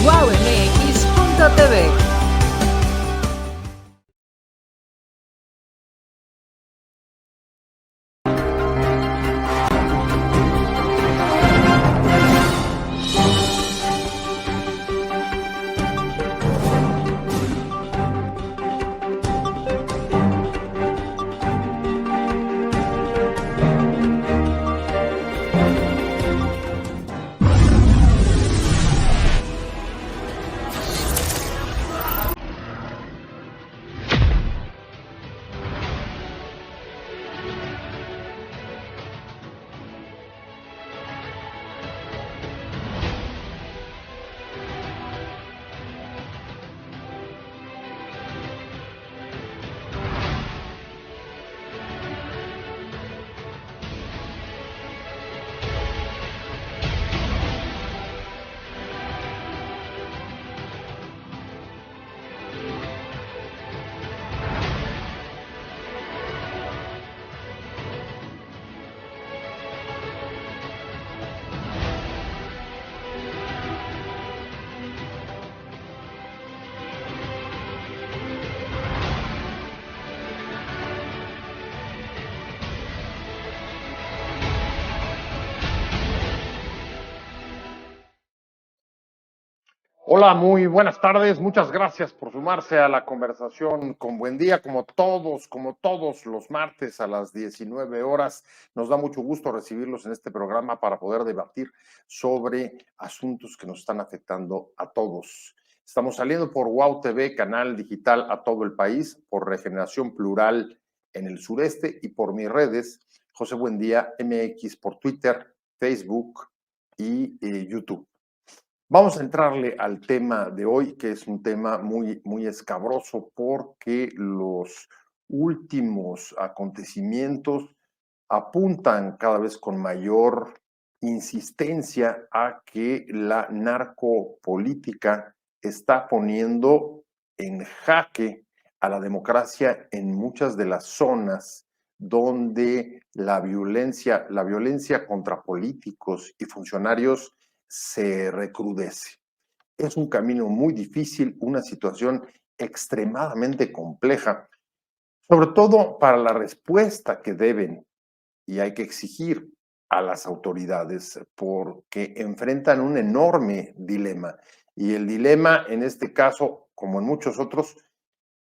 wowmx.tv. Hola, muy buenas tardes. Muchas gracias por sumarse a la conversación con Buen Día, como todos los martes a las 19 horas. Nos da mucho gusto recibirlos en este programa para poder debatir sobre asuntos que nos están afectando a todos. Estamos saliendo por WOW TV, canal digital a todo el país, por Regeneración Plural en el sureste y por mis redes, José Buendía MX por Twitter, Facebook y YouTube. Vamos a entrarle al tema de hoy, que es un tema muy escabroso porque los últimos acontecimientos apuntan cada vez con mayor insistencia a que la narcopolítica está poniendo en jaque a la democracia en muchas de las zonas donde la violencia contra políticos y funcionarios se recrudece. Es un camino muy difícil, una situación extremadamente compleja, sobre todo para la respuesta que deben y hay que exigir a las autoridades porque enfrentan un enorme dilema. Y el dilema en este caso, como en muchos otros,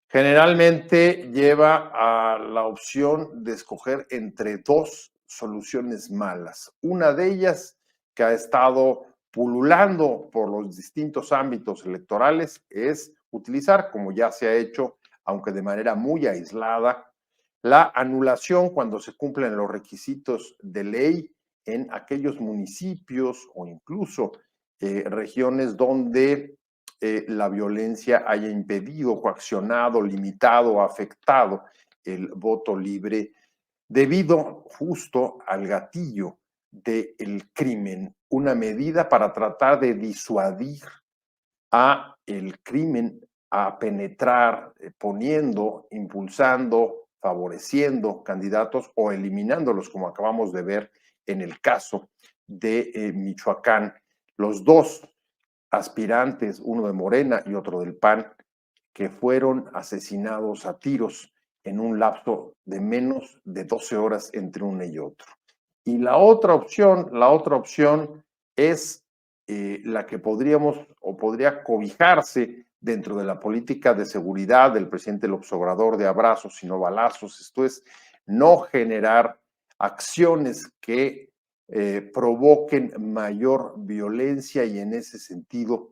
generalmente lleva a la opción de escoger entre dos soluciones malas. Una de ellas que ha estado pululando por los distintos ámbitos electorales es utilizar, como ya se ha hecho, aunque de manera muy aislada, la anulación cuando se cumplen los requisitos de ley en aquellos municipios o incluso regiones donde la violencia haya impedido, coaccionado, limitado, afectado el voto libre debido justo al gatillo del crimen, una medida para tratar de disuadir a el crimen a penetrar, poniendo, impulsando, favoreciendo candidatos o eliminándolos, como acabamos de ver en el caso de Michoacán. Los dos aspirantes, uno de Morena y otro del PAN, que fueron asesinados a tiros en un lapso de menos de 12 horas entre uno y otro. Y la otra opción es la que podríamos o podría cobijarse dentro de la política de seguridad del presidente López Obrador de abrazos y no balazos, esto es, no generar acciones que provoquen mayor violencia y en ese sentido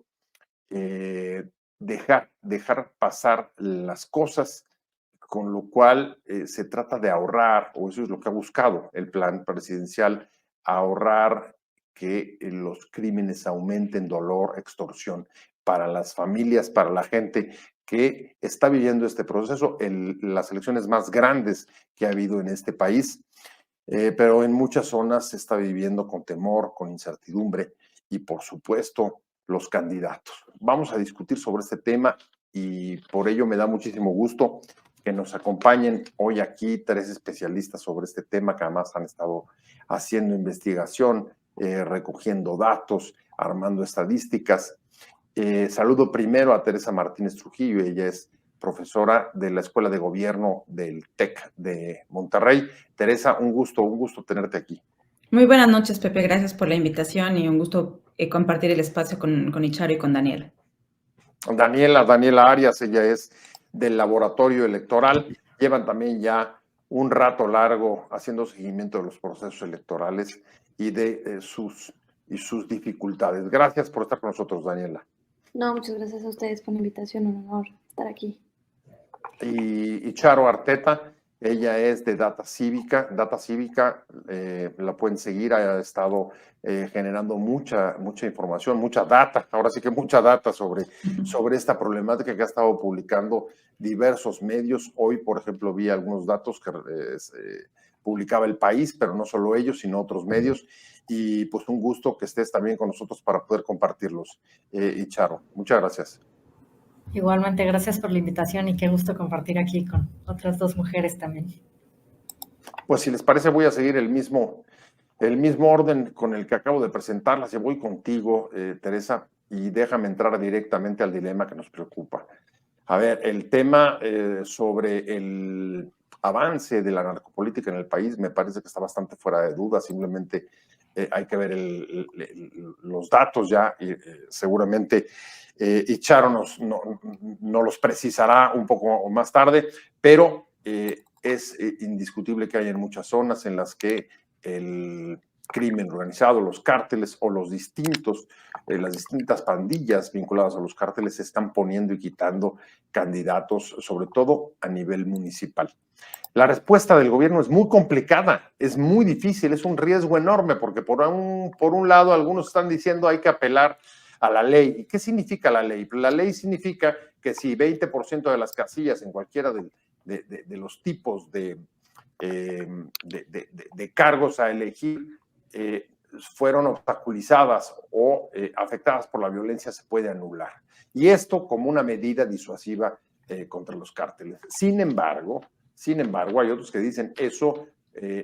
dejar pasar las cosas, con lo cual se trata de ahorrar, o eso es lo que ha buscado el plan presidencial, ahorrar que los crímenes aumenten dolor, extorsión para las familias, para la gente que está viviendo este proceso, las elecciones más grandes que ha habido en este país, pero en muchas zonas se está viviendo con temor, con incertidumbre y por supuesto los candidatos. Vamos a discutir sobre este tema y por ello me da muchísimo gusto que nos acompañen hoy aquí tres especialistas sobre este tema que además han estado haciendo investigación, recogiendo datos, armando estadísticas Saludo primero a Teresa Martínez Trujillo, ella es profesora de la Escuela de Gobierno del TEC de Monterrey. Teresa, un gusto tenerte aquí. Muy buenas noches, Pepe. Gracias por la invitación y un gusto compartir el espacio con Icharo y con Daniela. Daniela Arias, ella es del Laboratorio Electoral. Llevan también ya un rato largo haciendo seguimiento de los procesos electorales y de sus dificultades. Gracias por estar con nosotros, Daniela. No, muchas gracias a ustedes por la invitación, un honor estar aquí. Y Charo Arteta, ella es de Data Cívica. Data Cívica, la pueden seguir, ha estado generando mucha información, mucha data, ahora sí que mucha data sobre esta problemática que ha estado publicando diversos medios. Hoy, por ejemplo, vi algunos datos que publicaba El País, pero no solo ellos, sino otros medios. Y pues un gusto que estés también con nosotros para poder compartirlos. Y Charo, muchas gracias. Igualmente, gracias por la invitación y qué gusto compartir aquí con otras dos mujeres también. Pues si les parece, voy a seguir el mismo orden con el que acabo de presentarlas. Y voy contigo, Teresa, y déjame entrar directamente al dilema que nos preocupa. A ver, el tema sobre el avance de la narcopolítica en el país me parece que está bastante fuera de duda. Simplemente hay que ver los datos ya, y seguramente y Charo nos los precisará un poco más tarde, pero es indiscutible que hay en muchas zonas en las que el crimen organizado, los cárteles o las distintas pandillas vinculadas a los cárteles se están poniendo y quitando candidatos, sobre todo a nivel municipal. La respuesta del gobierno es muy complicada, es muy difícil, es un riesgo enorme, porque por un lado algunos están diciendo hay que apelar a la ley. ¿Y qué significa la ley? La ley significa que si 20% de las casillas en cualquiera de los tipos de cargos a elegir fueron obstaculizadas o afectadas por la violencia, se puede anular. Y esto como una medida disuasiva contra los cárteles. Sin embargo, hay otros que dicen eso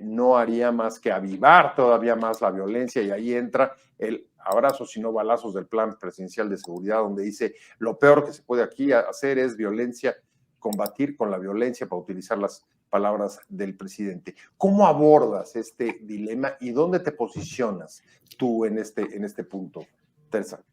no haría más que avivar todavía más la violencia, y ahí entra el abrazos y no balazos del Plan Presidencial de Seguridad, donde dice lo peor que se puede aquí hacer es combatir con la violencia, para utilizar las palabras del presidente. ¿Cómo abordas este dilema y dónde te posicionas tú en este punto, Teresa?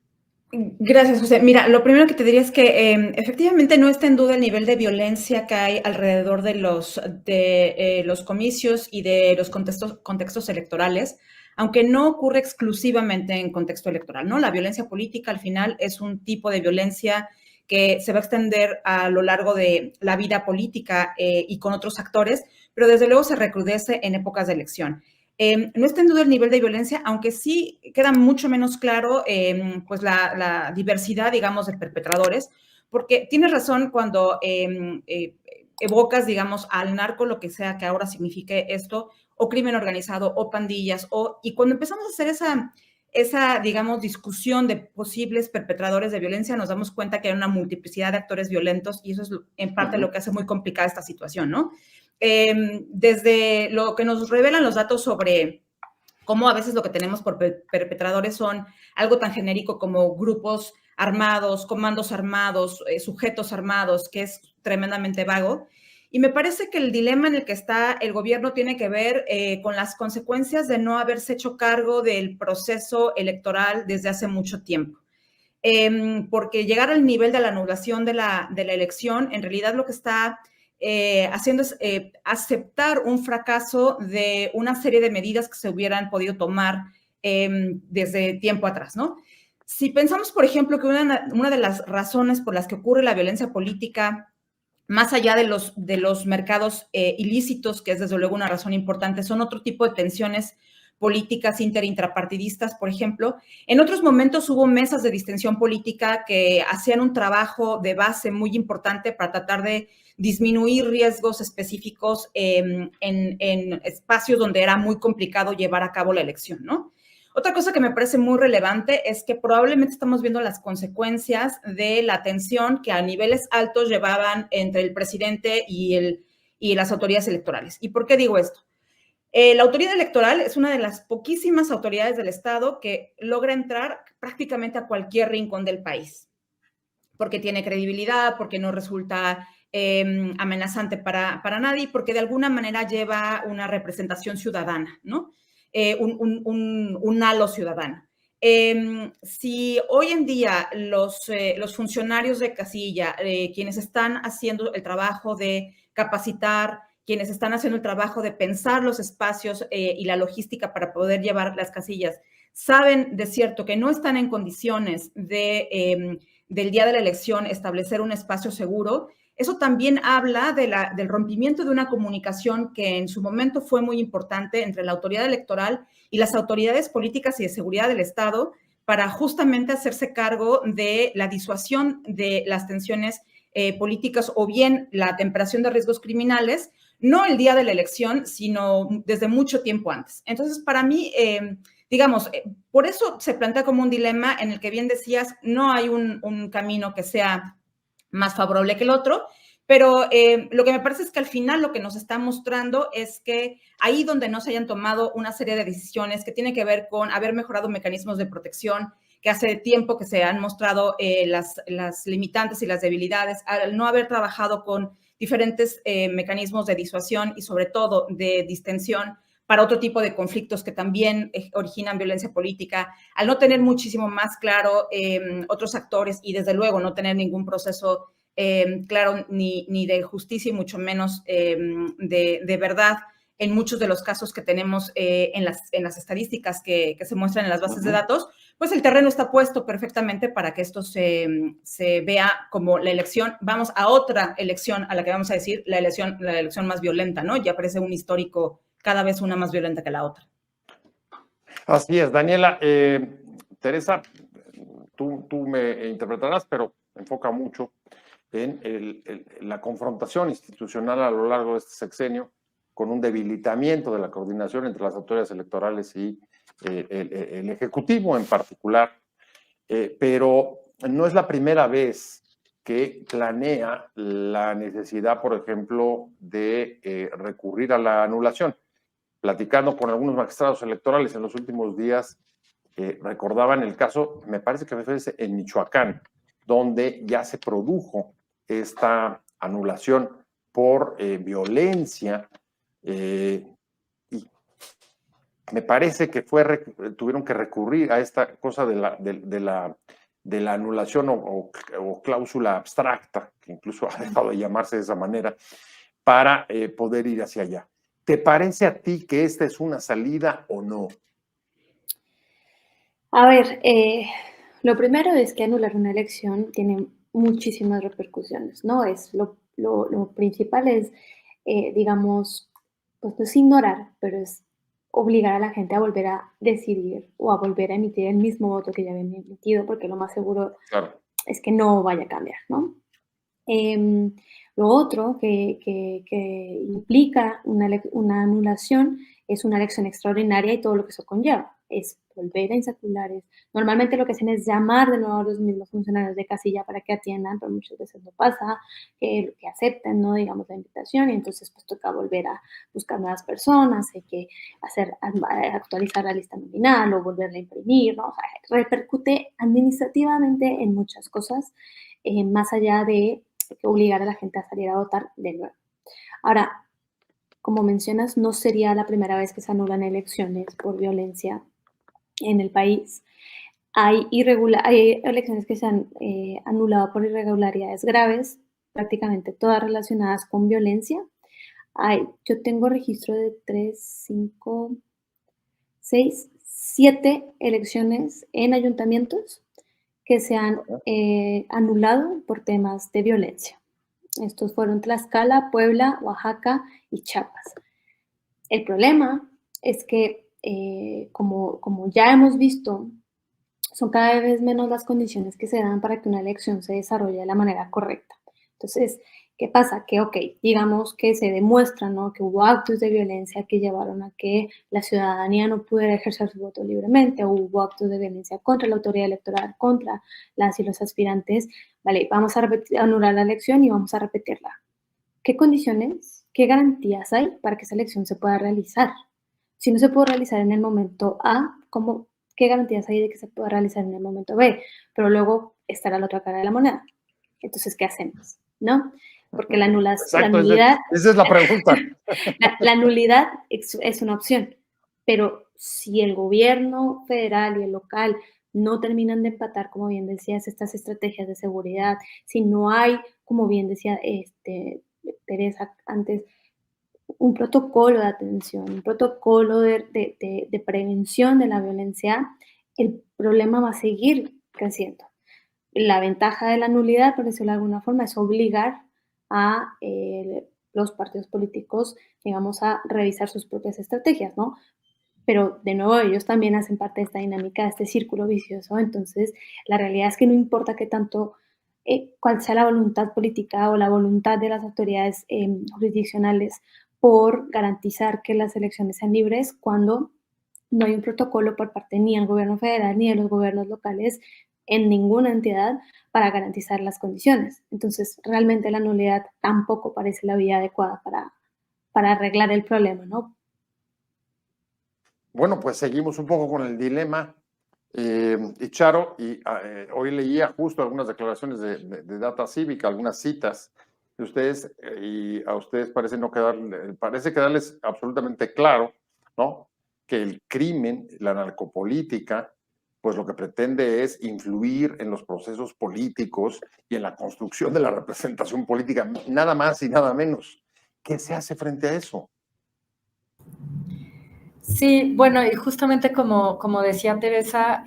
Gracias, José. Mira, lo primero que te diría es que efectivamente no está en duda el nivel de violencia que hay alrededor de los comicios y de los contextos electorales, aunque no ocurre exclusivamente en contexto electoral, ¿no? La violencia política al final es un tipo de violencia que se va a extender a lo largo de la vida política y con otros actores, pero desde luego se recrudece en épocas de elección. No está en duda el nivel de violencia, aunque sí queda mucho menos claro pues la diversidad, digamos, de perpetradores, porque tienes razón cuando evocas, digamos, al narco, lo que sea que ahora signifique esto, o crimen organizado, o pandillas, y cuando empezamos a hacer esa, digamos, discusión de posibles perpetradores de violencia, nos damos cuenta que hay una multiplicidad de actores violentos, y eso es en parte lo que hace muy complicada esta situación, ¿no? Desde lo que nos revelan los datos sobre cómo a veces lo que tenemos por perpetradores son algo tan genérico como grupos armados, comandos armados, sujetos armados, que es tremendamente vago. Y me parece que el dilema en el que está el gobierno tiene que ver con las consecuencias de no haberse hecho cargo del proceso electoral desde hace mucho tiempo. Porque llegar al nivel de la anulación de la elección, en realidad lo que está haciendo es aceptar un fracaso de una serie de medidas que se hubieran podido tomar desde tiempo atrás, ¿no? Si pensamos, por ejemplo, que una de las razones por las que ocurre la violencia política, más allá de los mercados ilícitos, que es desde luego una razón importante, son otro tipo de tensiones políticas intrapartidistas, por ejemplo. En otros momentos hubo mesas de distensión política que hacían un trabajo de base muy importante para tratar de disminuir riesgos específicos en espacios donde era muy complicado llevar a cabo la elección, ¿no? Otra cosa que me parece muy relevante es que probablemente estamos viendo las consecuencias de la tensión que a niveles altos llevaban entre el presidente y las autoridades electorales. ¿Y por qué digo esto? La autoridad electoral es una de las poquísimas autoridades del Estado que logra entrar prácticamente a cualquier rincón del país, porque tiene credibilidad, porque no resulta amenazante para nadie, porque de alguna manera lleva una representación ciudadana, ¿no? Un halo ciudadano. Si hoy en día los funcionarios de casilla, quienes están haciendo el trabajo de capacitar, quienes están haciendo el trabajo de pensar los espacios y la logística para poder llevar las casillas, saben de cierto que no están en condiciones del día de la elección establecer un espacio seguro, eso también habla del rompimiento de una comunicación que en su momento fue muy importante entre la autoridad electoral y las autoridades políticas y de seguridad del Estado para justamente hacerse cargo de la disuasión de las tensiones políticas o bien la temperación de riesgos criminales, no el día de la elección, sino desde mucho tiempo antes. Entonces, para mí, digamos, por eso se plantea como un dilema en el que bien decías, no hay un camino que sea más favorable que el otro, pero lo que me parece es que al final lo que nos está mostrando es que ahí donde no se hayan tomado una serie de decisiones que tienen que ver con haber mejorado mecanismos de protección, que hace tiempo que se han mostrado las limitantes y las debilidades, al no haber trabajado con diferentes mecanismos de disuasión y sobre todo de distensión para otro tipo de conflictos que también originan violencia política, al no tener muchísimo más claro otros actores y desde luego no tener ningún proceso claro ni de justicia y mucho menos de verdad en muchos de los casos que tenemos en las estadísticas que se muestran en las bases de datos, pues el terreno está puesto perfectamente para que esto se vea como la elección. Vamos a otra elección a la que vamos a decir la elección más violenta, ¿no? Ya parece un histórico, cada vez una más violenta que la otra. Así es, Daniela. Teresa, tú me interpretarás, pero enfoca mucho en la confrontación institucional a lo largo de este sexenio con un debilitamiento de la coordinación entre las autoridades electorales y el Ejecutivo en particular. Pero no es la primera vez que planea la necesidad, por ejemplo, de recurrir a la anulación. Platicando con algunos magistrados electorales en los últimos días, recordaban el caso, me parece que fue en Michoacán, donde ya se produjo esta anulación por violencia y me parece que tuvieron que recurrir a esta cosa de la anulación o cláusula abstracta, que incluso ha dejado de llamarse de esa manera, para poder ir hacia allá. ¿Te parece a ti que esta es una salida o no? A ver, lo primero es que anular una elección tiene muchísimas repercusiones, ¿no? Lo principal es, digamos, pues no es ignorar, pero es obligar a la gente a volver a decidir o a volver a emitir el mismo voto que ya habían emitido, porque lo más seguro es que no vaya a cambiar, ¿no? Lo otro que implica una anulación es una elección extraordinaria y todo lo que eso conlleva. Es volver a insaculares. Normalmente lo que hacen es llamar de nuevo a los mismos funcionarios de casilla para que atiendan, pero muchas veces no pasa, que acepten, ¿no? Digamos, la invitación y entonces pues toca volver a buscar nuevas personas, hay que actualizar la lista nominal o volverla a imprimir, ¿no? O sea, repercute administrativamente en muchas cosas, más allá de que obligar a la gente a salir a votar de nuevo. Ahora, como mencionas, no sería la primera vez que se anulan elecciones por violencia en el país. Hay elecciones que se han anulado por irregularidades graves, prácticamente todas relacionadas con violencia. Yo tengo registro de 3, 5, 6, 7 elecciones en ayuntamientos que se han anulado por temas de violencia. Estos fueron Tlaxcala, Puebla, Oaxaca y Chiapas. El problema es que, como ya hemos visto, son cada vez menos las condiciones que se dan para que una elección se desarrolle de la manera correcta. Entonces, ¿qué pasa? Que, digamos que se demuestra, ¿no?, que hubo actos de violencia que llevaron a que la ciudadanía no pudiera ejercer su voto libremente, o hubo actos de violencia contra la autoridad electoral, contra las y los aspirantes. Vale, vamos a anular la elección y vamos a repetirla. ¿Qué condiciones, qué garantías hay para que esa elección se pueda realizar? Si no se puede realizar en el momento A, ¿qué garantías hay de que se pueda realizar en el momento B? Pero luego estará la otra cara de la moneda. Entonces, ¿qué hacemos? ¿No? Porque la Exacto, nulidad, esa es la pregunta. la nulidad es una opción, pero si el gobierno federal y el local no terminan de empatar, como bien decías, estas estrategias de seguridad, si no hay, como bien decía Teresa antes, un protocolo de atención, un protocolo de prevención de la violencia, el problema va a seguir creciendo. La ventaja de la nulidad, por decirlo de alguna forma, es obligar a los partidos políticos, digamos, a revisar sus propias estrategias, ¿no? Pero de nuevo ellos también hacen parte de esta dinámica, de este círculo vicioso. Entonces, la realidad es que no importa qué tanto, cuál sea la voluntad política o la voluntad de las autoridades jurisdiccionales por garantizar que las elecciones sean libres, cuando no hay un protocolo por parte ni del gobierno federal ni de los gobiernos locales en ninguna entidad para garantizar las condiciones. Entonces, realmente la nulidad tampoco parece la vía adecuada para arreglar el problema, ¿no? Bueno, pues seguimos un poco con el dilema. Y Charo, hoy leía justo algunas declaraciones de Data Cívica, algunas citas de ustedes, y a ustedes parece quedarles absolutamente claro, ¿no? Que el crimen, la narcopolítica, pues lo que pretende es influir en los procesos políticos y en la construcción de la representación política, nada más y nada menos. ¿Qué se hace frente a eso? Sí, bueno, y justamente como decía Teresa,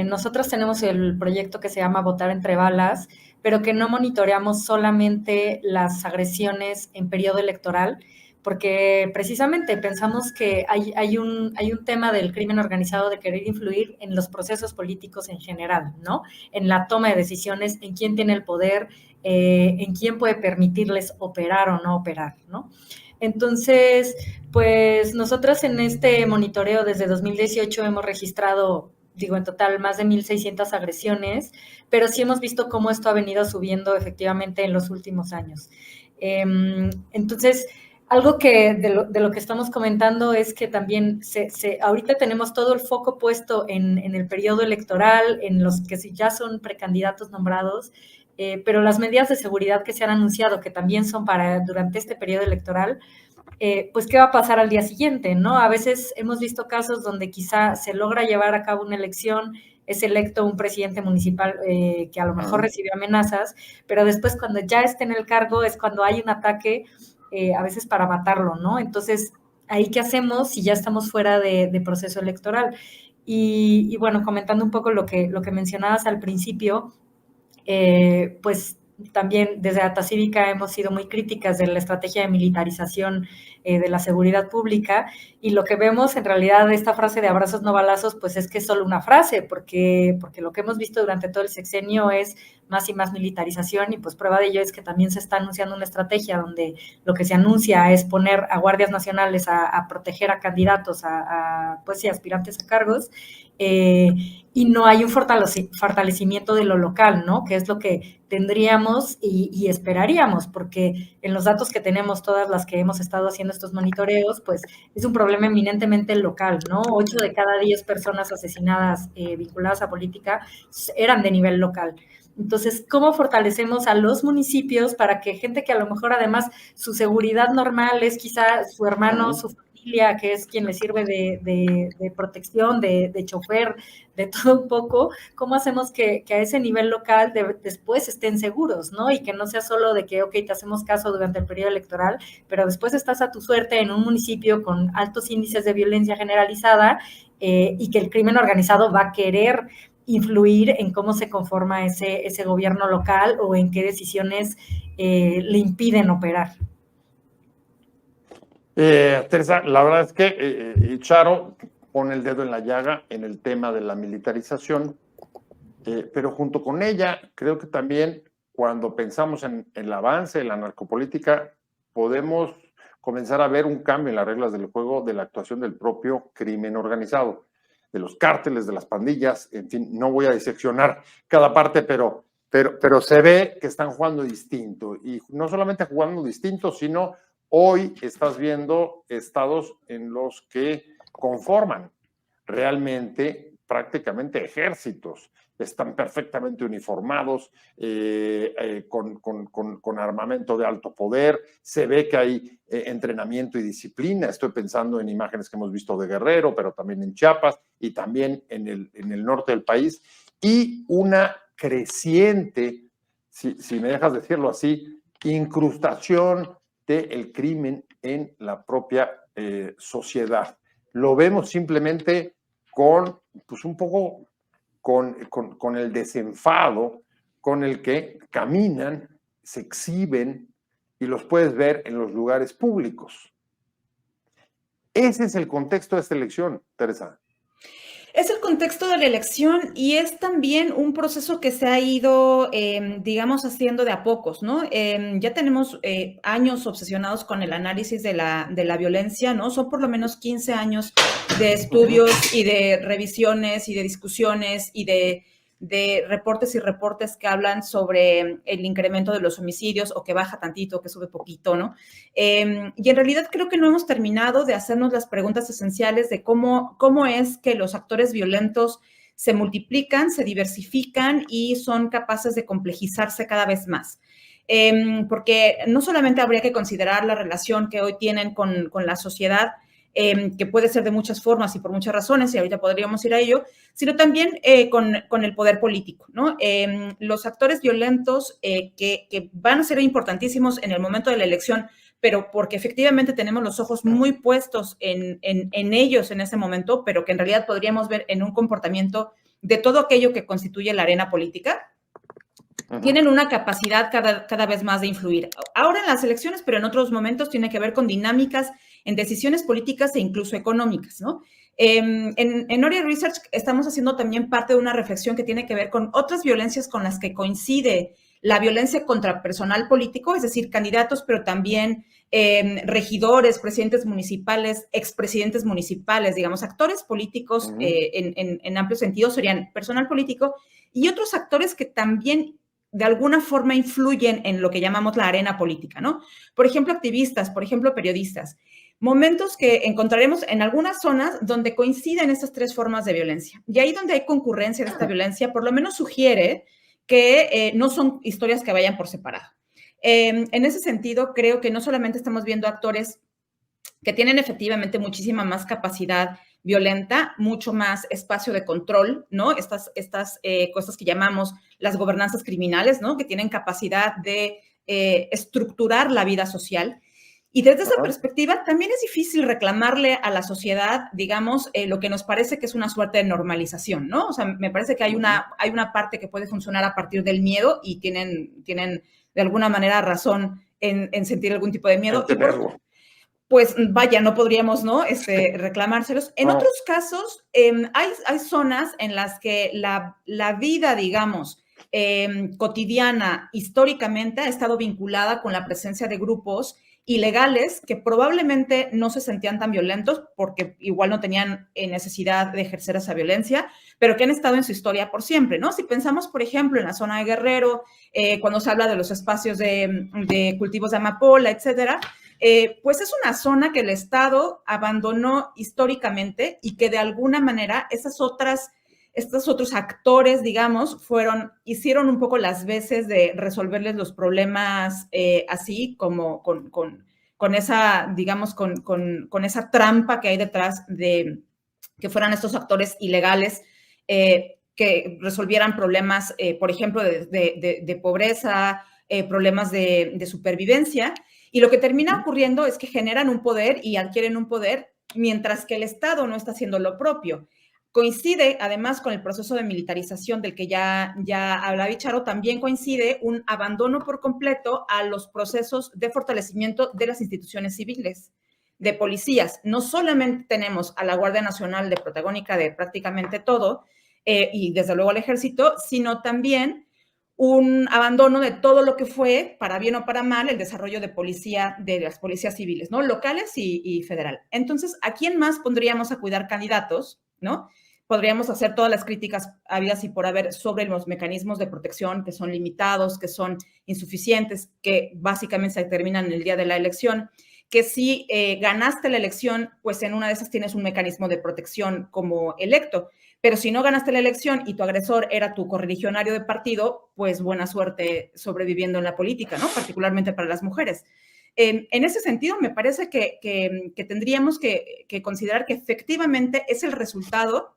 nosotros tenemos el proyecto que se llama Votar entre balas, pero que no monitoreamos solamente las agresiones en periodo electoral, porque precisamente pensamos que hay un tema del crimen organizado de querer influir en los procesos políticos en general, ¿no? En la toma de decisiones, en quién tiene el poder, en quién puede permitirles operar o no operar, ¿no? Entonces, pues nosotros en este monitoreo desde 2018 hemos registrado, digo, en total más de 1,600 agresiones, pero sí hemos visto cómo esto ha venido subiendo efectivamente en los últimos años. Entonces, algo que de lo que estamos comentando es que también ahorita tenemos todo el foco puesto en el periodo electoral, en los que ya son precandidatos nombrados, pero las medidas de seguridad que se han anunciado, que también son para durante este periodo electoral, pues qué va a pasar al día siguiente, ¿no? A veces hemos visto casos donde quizá se logra llevar a cabo una elección, es electo un presidente municipal que a lo mejor recibió amenazas, pero después cuando ya esté en el cargo es cuando hay un ataque, a veces para matarlo, ¿no? Entonces, ¿ahí qué hacemos si ya estamos fuera de proceso electoral? Y bueno, comentando un poco lo que mencionabas al principio, pues también desde Data Cívica hemos sido muy críticas de la estrategia de militarización de la seguridad pública, y lo que vemos en realidad de esta frase de abrazos no balazos, pues es que es solo una frase, porque lo que hemos visto durante todo el sexenio es más y más militarización, y pues prueba de ello es que también se está anunciando una estrategia donde lo que se anuncia es poner a guardias nacionales a proteger a candidatos, pues sí, aspirantes a cargos, y no hay un fortalecimiento de lo local, ¿no? Que es lo que tendríamos y esperaríamos, porque en los datos que tenemos, todas las que hemos estado haciendo estos monitoreos, pues es un problema eminentemente local, ¿no? 8 de cada 10 personas asesinadas vinculadas a política eran de nivel local. Entonces, ¿cómo fortalecemos a los municipios para que gente que a lo mejor además su seguridad normal es quizá su hermano, su familia, que es quien le sirve de protección, de chofer, de todo un poco, cómo hacemos que a ese nivel local después estén seguros, ¿no? Y que no sea solo de que, ok, te hacemos caso durante el periodo electoral, pero después estás a tu suerte en un municipio con altos índices de violencia generalizada y que el crimen organizado va a querer influir en cómo se conforma ese gobierno local o en qué decisiones le impiden operar. Teresa, la verdad es que Charo pone el dedo en la llaga en el tema de la militarización, pero junto con ella, creo que también cuando pensamos en el avance de la narcopolítica, podemos comenzar a ver un cambio en las reglas del juego de la actuación del propio crimen organizado, de los cárteles, de las pandillas, en fin, no voy a diseccionar cada parte, pero se ve que están jugando distinto, y no solamente jugando distinto, sino hoy estás viendo estados en los que conforman realmente prácticamente ejércitos. Están perfectamente uniformados, con armamento de alto poder. Se ve que hay entrenamiento y disciplina. Estoy pensando en imágenes que hemos visto de Guerrero, pero también en Chiapas y también en el norte del país. Y una creciente, si me dejas decirlo así, incrustación del crimen en la propia sociedad. Lo vemos simplemente con, pues un poco, con el desenfado con el que caminan, se exhiben y los puedes ver en los lugares públicos. Ese es el contexto de esta elección, Teresa. Es el contexto de la elección y es también un proceso que se ha ido, digamos, haciendo de a pocos, ¿no? Ya tenemos años obsesionados con el análisis de la violencia, ¿no? Son por lo menos 15 años de estudios y de revisiones y de discusiones y de reportes y reportes que hablan sobre el incremento de los homicidios o que baja tantito, que sube poquito, ¿no? Y en realidad creo que no hemos terminado de hacernos las preguntas esenciales de cómo es que los actores violentos se multiplican, se diversifican y son capaces de complejizarse cada vez más. Porque no solamente habría que considerar la relación que hoy tienen con la sociedad, que puede ser de muchas formas y por muchas razones, y ahorita podríamos ir a ello, sino también con el poder político, ¿no? Los actores violentos que van a ser importantísimos en el momento de la elección, pero porque efectivamente tenemos los ojos muy puestos en ellos en ese momento, pero que en realidad podríamos ver en un comportamiento de todo aquello que constituye la arena política, tienen una capacidad cada vez más de influir. Ahora en las elecciones, pero en otros momentos tiene que ver con dinámicas en decisiones políticas e incluso económicas, ¿no? En Noria Research estamos haciendo también parte de una reflexión que tiene que ver con otras violencias con las que coincide la violencia contra personal político, es decir, candidatos, pero también regidores, presidentes municipales, expresidentes municipales, digamos, actores políticos en amplio sentido serían personal político y otros actores que también de alguna forma influyen en lo que llamamos la arena política, ¿no? Por ejemplo, activistas, por ejemplo, periodistas. Momentos que encontraremos en algunas zonas donde coinciden estas tres formas de violencia. Y ahí donde hay concurrencia de esta violencia, por lo menos sugiere que no son historias que vayan por separado. En ese sentido, creo que no solamente estamos viendo actores que tienen efectivamente muchísima más capacidad violenta, mucho más espacio de control, ¿no? Estas cosas que llamamos las gobernanzas criminales, ¿no? Que tienen capacidad de estructurar la vida social. Y desde esa perspectiva también es difícil reclamarle a la sociedad, digamos, lo que nos parece que es una suerte de normalización, ¿no? O sea, me parece que hay una parte que puede funcionar a partir del miedo y tienen de alguna manera razón en sentir algún tipo de miedo. Y pues vaya, no podríamos, ¿no? Reclamárselos. En otros casos, hay zonas en las que la vida, digamos, cotidiana, históricamente ha estado vinculada con la presencia de grupos ilegales que probablemente no se sentían tan violentos porque igual no tenían necesidad de ejercer esa violencia, pero que han estado en su historia por siempre, ¿no? Si pensamos, por ejemplo, en la zona de Guerrero, cuando se habla de los espacios de cultivos de amapola, etcétera, pues es una zona que el Estado abandonó históricamente y que de alguna manera estos otros actores, digamos, hicieron un poco las veces de resolverles los problemas así como con esa, digamos, con esa trampa que hay detrás de que fueran estos actores ilegales que resolvieran problemas, por ejemplo, de pobreza, problemas de supervivencia. Y lo que termina ocurriendo es que generan un poder y adquieren un poder mientras que el Estado no está haciendo lo propio. Coincide, además, con el proceso de militarización del que ya hablaba Charo, también coincide un abandono por completo a los procesos de fortalecimiento de las instituciones civiles, de policías. No solamente tenemos a la Guardia Nacional de protagónica de prácticamente todo, y desde luego al Ejército, sino también un abandono de todo lo que fue, para bien o para mal, el desarrollo de las policías civiles, ¿no? Locales y federal. Entonces, ¿a quién más pondríamos a cuidar candidatos, ¿no? Podríamos hacer todas las críticas habidas y por haber sobre los mecanismos de protección que son limitados, que son insuficientes, que básicamente se determinan en el día de la elección, que si ganaste la elección, pues en una de esas tienes un mecanismo de protección como electo. Pero si no ganaste la elección y tu agresor era tu correligionario de partido, pues buena suerte sobreviviendo en la política, ¿no? Particularmente para las mujeres. En ese sentido, me parece que tendríamos que considerar que efectivamente es el resultado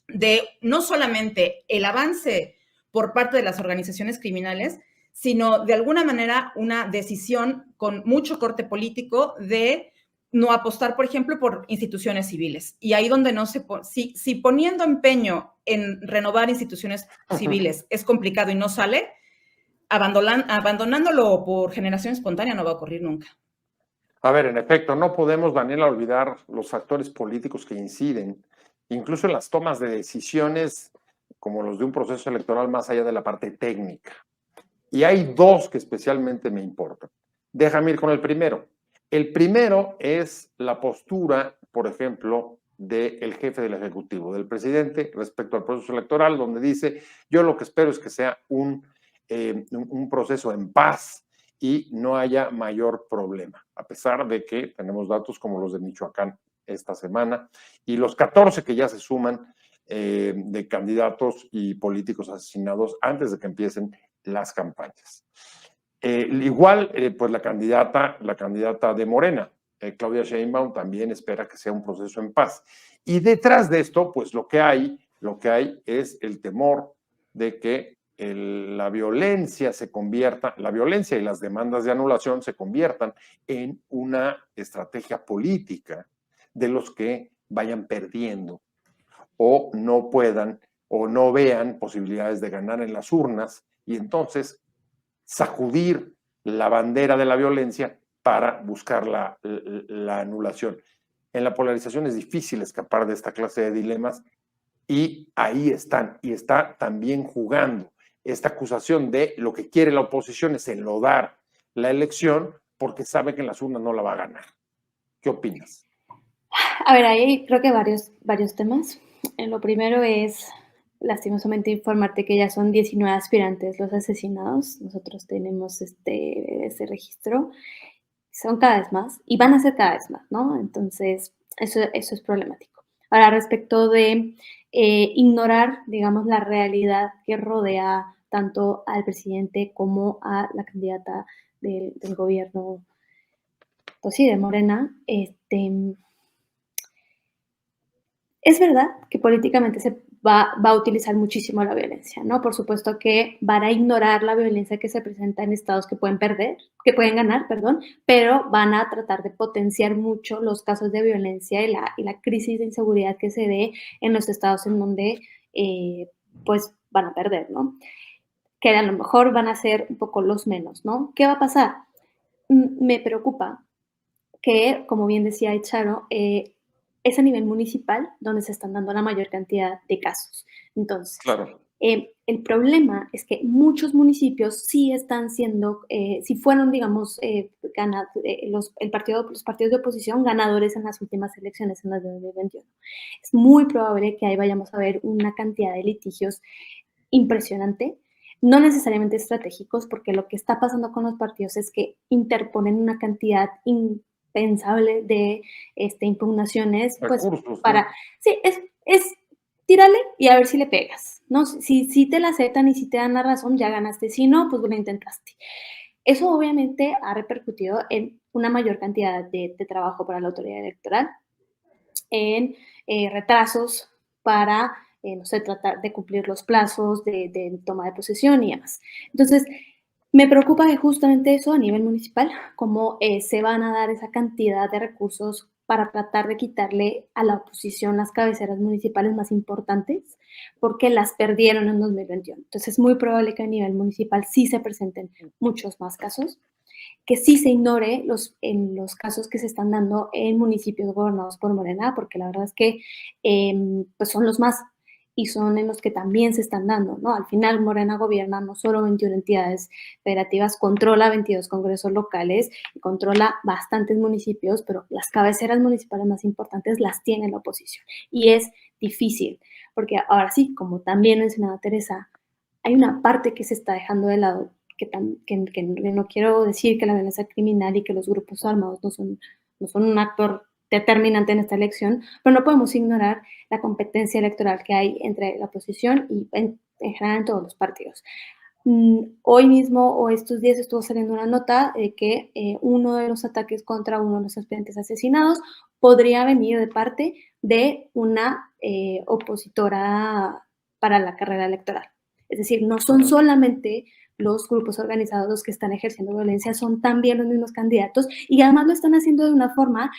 de no solamente el avance por parte de las organizaciones criminales, sino de alguna manera una decisión con mucho corte político de no apostar, por ejemplo, por instituciones civiles. Y ahí donde no se... Si poniendo empeño en renovar instituciones civiles es complicado y no sale, abandonándolo por generación espontánea no va a ocurrir nunca. A ver, en efecto, no podemos, Daniela, olvidar los factores políticos que inciden, incluso en las tomas de decisiones como los de un proceso electoral más allá de la parte técnica. Y hay dos que especialmente me importan. Déjame ir con el primero. El primero es la postura, por ejemplo, del jefe del Ejecutivo, del presidente, respecto al proceso electoral, donde dice, yo lo que espero es que sea un proceso en paz y no haya mayor problema, a pesar de que tenemos datos como los de Michoacán esta semana y los 14 que ya se suman de candidatos y políticos asesinados antes de que empiecen las campañas. Igual, pues la candidata de Morena, Claudia Sheinbaum, también espera que sea un proceso en paz. Y detrás de esto, pues lo que hay es el temor de que la violencia y las demandas de anulación se conviertan en una estrategia política de los que vayan perdiendo o no puedan o no vean posibilidades de ganar en las urnas y entonces sacudir la bandera de la violencia para buscar la anulación. En la polarización es difícil escapar de esta clase de dilemas y ahí están, y está también jugando esta acusación de lo que quiere la oposición es enlodar la elección porque sabe que en las urnas no la va a ganar. ¿Qué opinas? A ver, ahí creo que varios temas. Lo primero es, lastimosamente, informarte que ya son 19 aspirantes los asesinados. Nosotros tenemos ese registro. Son cada vez más y van a ser cada vez más, ¿no? Entonces, eso es problemático. Ahora, respecto de ignorar, digamos, la realidad que rodea tanto al presidente como a la candidata del gobierno, pues sí, de Morena, es verdad que políticamente se va a utilizar muchísimo la violencia, ¿no? Por supuesto que van a ignorar la violencia que se presenta en estados que pueden ganar, pero van a tratar de potenciar mucho los casos de violencia y la crisis de inseguridad que se dé en los estados en donde, pues, van a perder, ¿no? Que a lo mejor van a ser un poco los menos, ¿no? ¿Qué va a pasar? Me preocupa que, como bien decía Charo, es a nivel municipal donde se están dando la mayor cantidad de casos. Entonces, claro. El problema es que muchos municipios sí están siendo, si fueron, digamos, los partidos de oposición ganadores en las últimas elecciones, en las de 2021. Es muy probable que ahí vayamos a ver una cantidad de litigios impresionante, no necesariamente estratégicos, porque lo que está pasando con los partidos es que interponen una cantidad impensable de impugnaciones, Recursos, pues para... ¿no? Sí, es tírale y a ver si le pegas, ¿no? Si te la aceptan y si te dan la razón, ya ganaste. Si no, pues lo intentaste. Eso obviamente ha repercutido en una mayor cantidad de trabajo para la autoridad electoral, en retrasos para, no sé, tratar de cumplir los plazos de toma de posesión y demás. Entonces, me preocupa que justamente eso a nivel municipal, cómo se van a dar esa cantidad de recursos para tratar de quitarle a la oposición las cabeceras municipales más importantes, porque las perdieron en 2021. Entonces es muy probable que a nivel municipal sí se presenten muchos más casos, que sí se ignore en los casos que se están dando en municipios gobernados por Morena, porque la verdad es que pues son los más y son en los que también se están dando, ¿no? Al final Morena gobierna no solo 21 entidades federativas, controla 22 congresos locales y controla bastantes municipios, pero las cabeceras municipales más importantes las tiene la oposición. Y es difícil, porque ahora sí, como también mencionaba Teresa, hay una parte que se está dejando de lado no quiero decir que la violencia criminal y que los grupos armados no son un actor determinante en esta elección, pero no podemos ignorar la competencia electoral que hay entre la oposición y en general en todos los partidos. Hoy mismo o estos días estuvo saliendo una nota de que uno de los ataques contra uno de los aspirantes asesinados podría venir de parte de una opositora para la carrera electoral. Es decir, no son solamente los grupos organizados los que están ejerciendo violencia, son también los mismos candidatos y además lo están haciendo de una forma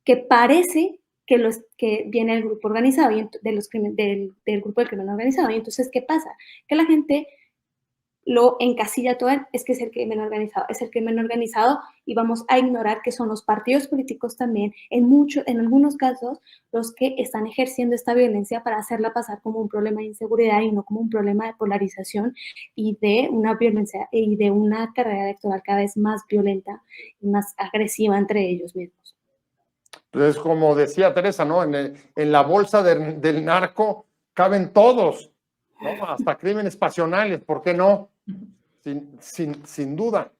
que parece que viene del grupo organizado y del grupo del crimen organizado. Y entonces, ¿qué pasa? Que la gente lo encasilla todo, es que es el crimen organizado y vamos a ignorar que son los partidos políticos también, en algunos casos, los que están ejerciendo esta violencia para hacerla pasar como un problema de inseguridad y no como un problema de polarización y de una violencia y de una carrera electoral cada vez más violenta y más agresiva entre ellos mismos. Entonces, como decía Teresa, ¿no? En la bolsa del narco caben todos, ¿no? Hasta crímenes pasionales, ¿por qué no? Sin duda.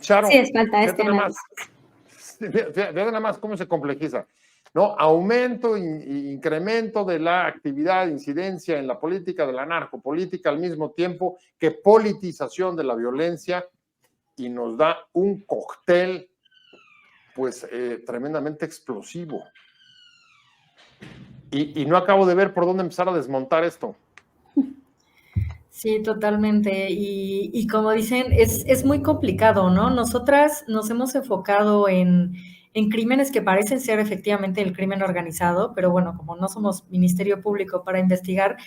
Charo, Sí, es falta este análisis. Fíjate nada más cómo se complejiza, ¿no? Aumento e incremento de la actividad, incidencia en la política, de la narcopolítica, al mismo tiempo que politización de la violencia, y nos da un cóctel pues tremendamente explosivo. Y no acabo de ver por dónde empezar a desmontar esto. Sí, totalmente. Y como dicen, es muy complicado, ¿no? Nosotras nos hemos enfocado en crímenes que parecen ser efectivamente el crimen organizado, pero bueno, como no somos Ministerio Público para investigar,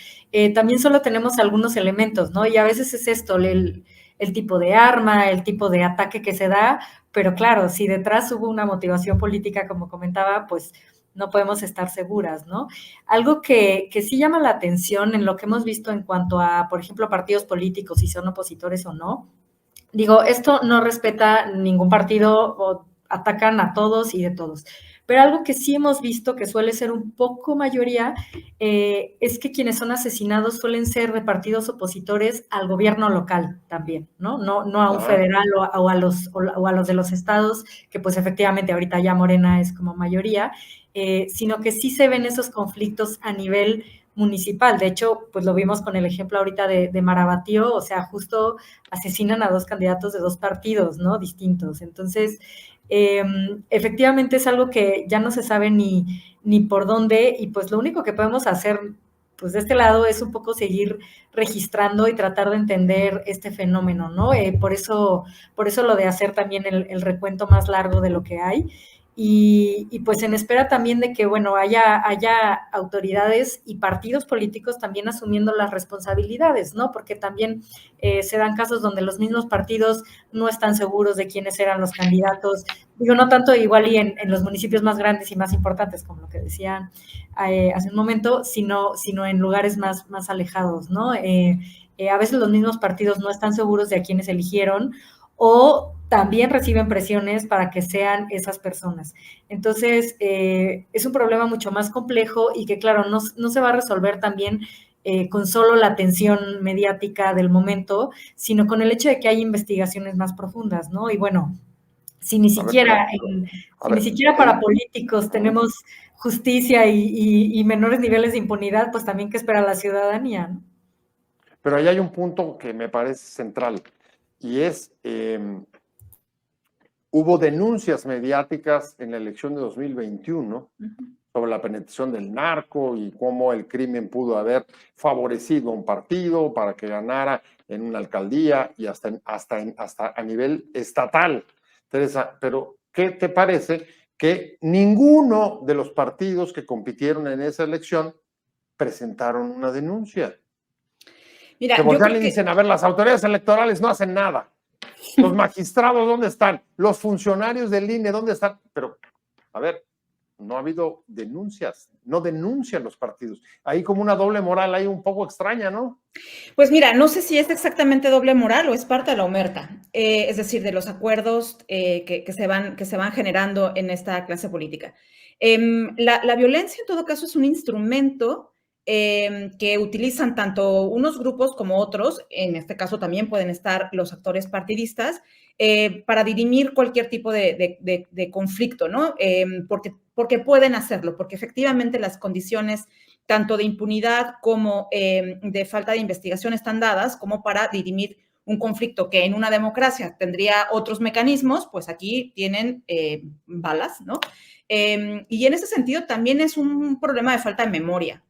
también solo tenemos algunos elementos, ¿no? Y a veces es esto, el tipo de arma, el tipo de ataque que se da, pero claro, si detrás hubo una motivación política, como comentaba, pues no podemos estar seguras, ¿no? Algo que sí llama la atención en lo que hemos visto en cuanto a, por ejemplo, partidos políticos, si son opositores o no. Digo, esto no respeta ningún partido o atacan a todos y de todos. Pero algo que sí hemos visto que suele ser un poco mayoría es que quienes son asesinados suelen ser de partidos opositores al gobierno local también, ¿no? No a un federal o a los de los estados, que pues efectivamente ahorita ya Morena es como mayoría, sino que sí se ven esos conflictos a nivel municipal. De hecho, pues lo vimos con el ejemplo ahorita de Marabatío, o sea, justo asesinan a 2 candidatos de 2 partidos, ¿no? Distintos. Entonces, efectivamente es algo que ya no se sabe ni por dónde, y pues lo único que podemos hacer pues de este lado es un poco seguir registrando y tratar de entender este fenómeno, ¿no? Por eso lo de hacer también el recuento más largo de lo que hay. Y pues en espera también de que, bueno, haya autoridades y partidos políticos también asumiendo las responsabilidades, ¿no? Porque también se dan casos donde los mismos partidos no están seguros de quiénes eran los candidatos. Digo, no tanto igual y en los municipios más grandes y más importantes, como lo que decían hace un momento, sino en lugares más alejados, ¿no? A veces los mismos partidos no están seguros de a quiénes eligieron o también reciben presiones para que sean esas personas. Entonces, es un problema mucho más complejo y que, claro, no se va a resolver también con solo la atención mediática del momento, sino con el hecho de que hay investigaciones más profundas, ¿no? Y bueno, si ni siquiera para políticos tenemos justicia y menores niveles de impunidad, pues también qué espera la ciudadanía, ¿no? Pero ahí hay un punto que me parece central, y es, hubo denuncias mediáticas en la elección de 2021 sobre la penetración del narco y cómo el crimen pudo haber favorecido a un partido para que ganara en una alcaldía y hasta a nivel estatal. Teresa, pero ¿qué te parece que ninguno de los partidos que compitieron en esa elección presentaron una denuncia? Mira, que voltean y dicen, a ver, las autoridades electorales no hacen nada. Los magistrados, ¿dónde están? Los funcionarios del INE, ¿dónde están? Pero, a ver, no ha habido denuncias, no denuncian los partidos. Ahí como una doble moral ahí un poco extraña, ¿no? Pues mira, no sé si es exactamente doble moral o es parte de la omerta, es decir, de los acuerdos que se van generando en esta clase política. La violencia, en todo caso, es un instrumento que utilizan tanto unos grupos como otros, en este caso también pueden estar los actores partidistas, para dirimir cualquier tipo de conflicto, ¿no? Porque pueden hacerlo, porque efectivamente las condiciones tanto de impunidad como de falta de investigación están dadas como para dirimir un conflicto que en una democracia tendría otros mecanismos, pues aquí tienen balas, ¿no? Y en ese sentido también es un problema de falta de memoria.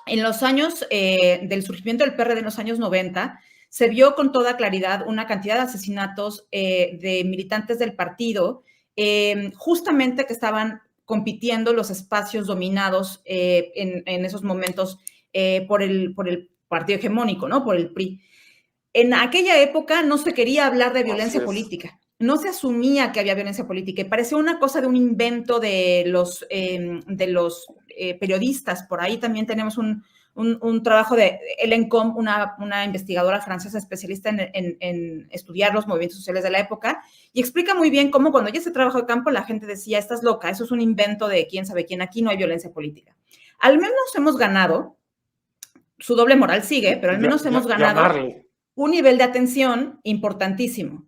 En los años del surgimiento del PRD en los años 90, se vio con toda claridad una cantidad de asesinatos de militantes del partido, justamente que estaban compitiendo los espacios dominados en esos momentos por el partido hegemónico, ¿no? Por el PRI. En aquella época no se quería hablar de violencia política, no se asumía que había violencia política y parecía una cosa de un invento de los periodistas. Por ahí también tenemos un trabajo de Hélène Combe, una investigadora francesa especialista en estudiar los movimientos sociales de la época, y explica muy bien cómo cuando ella se trabajo de campo la gente decía, estás loca, eso es un invento de quién sabe quién, aquí no hay violencia política. Al menos hemos ganado, su doble moral sigue, pero al menos hemos ganado un nivel de atención importantísimo.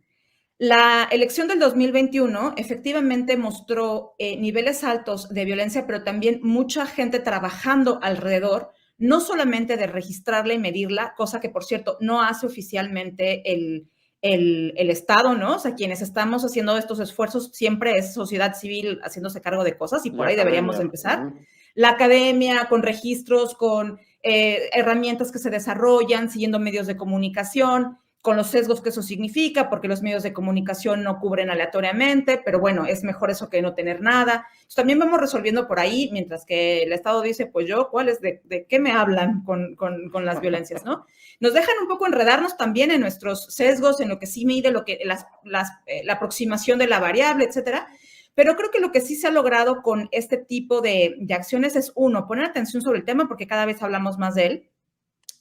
La elección del 2021 efectivamente mostró niveles altos de violencia, pero también mucha gente trabajando alrededor, no solamente de registrarla y medirla, cosa que, por cierto, no hace oficialmente el Estado, ¿no? O sea, quienes estamos haciendo estos esfuerzos siempre es sociedad civil haciéndose cargo de cosas y por ahí deberíamos empezar. La academia con registros, con herramientas que se desarrollan, siguiendo medios de comunicación, con los sesgos que eso significa, porque los medios de comunicación no cubren aleatoriamente, pero bueno, es mejor eso que no tener nada. Entonces, también vamos resolviendo por ahí, mientras que el Estado dice, pues yo, ¿cuáles de qué me hablan con las violencias, no? Nos dejan un poco enredarnos también en nuestros sesgos, en lo que sí mide, lo que la aproximación de la variable, etcétera. Pero creo que lo que sí se ha logrado con este tipo de acciones es, uno, poner atención sobre el tema porque cada vez hablamos más de él,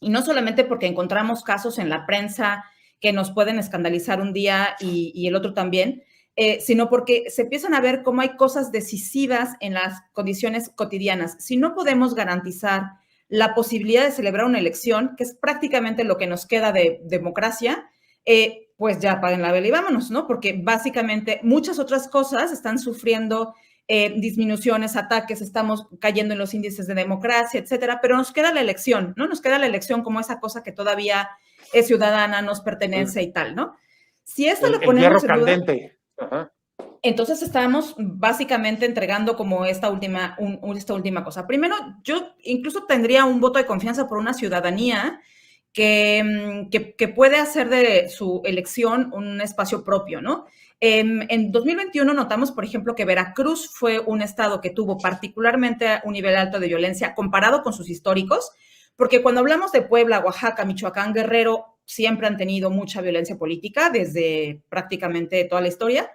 y no solamente porque encontramos casos en la prensa que nos pueden escandalizar un día y el otro también, sino porque se empiezan a ver cómo hay cosas decisivas en las condiciones cotidianas. Si no podemos garantizar la posibilidad de celebrar una elección, que es prácticamente lo que nos queda de democracia, pues ya apaguen la vela y vámonos, ¿no? Porque básicamente muchas otras cosas están sufriendo disminuciones, ataques, estamos cayendo en los índices de democracia, etcétera, pero nos queda la elección, ¿no? Nos queda la elección como esa cosa que todavía es ciudadana, nos pertenece y tal, ¿no? Si esto lo ponemos en duda, entonces estamos básicamente entregando como esta última cosa. Primero, yo incluso tendría un voto de confianza por una ciudadanía que puede hacer de su elección un espacio propio, ¿no? En 2021 notamos, por ejemplo, que Veracruz fue un estado que tuvo particularmente un nivel alto de violencia comparado con sus históricos, porque cuando hablamos de Puebla, Oaxaca, Michoacán, Guerrero, siempre han tenido mucha violencia política desde prácticamente toda la historia,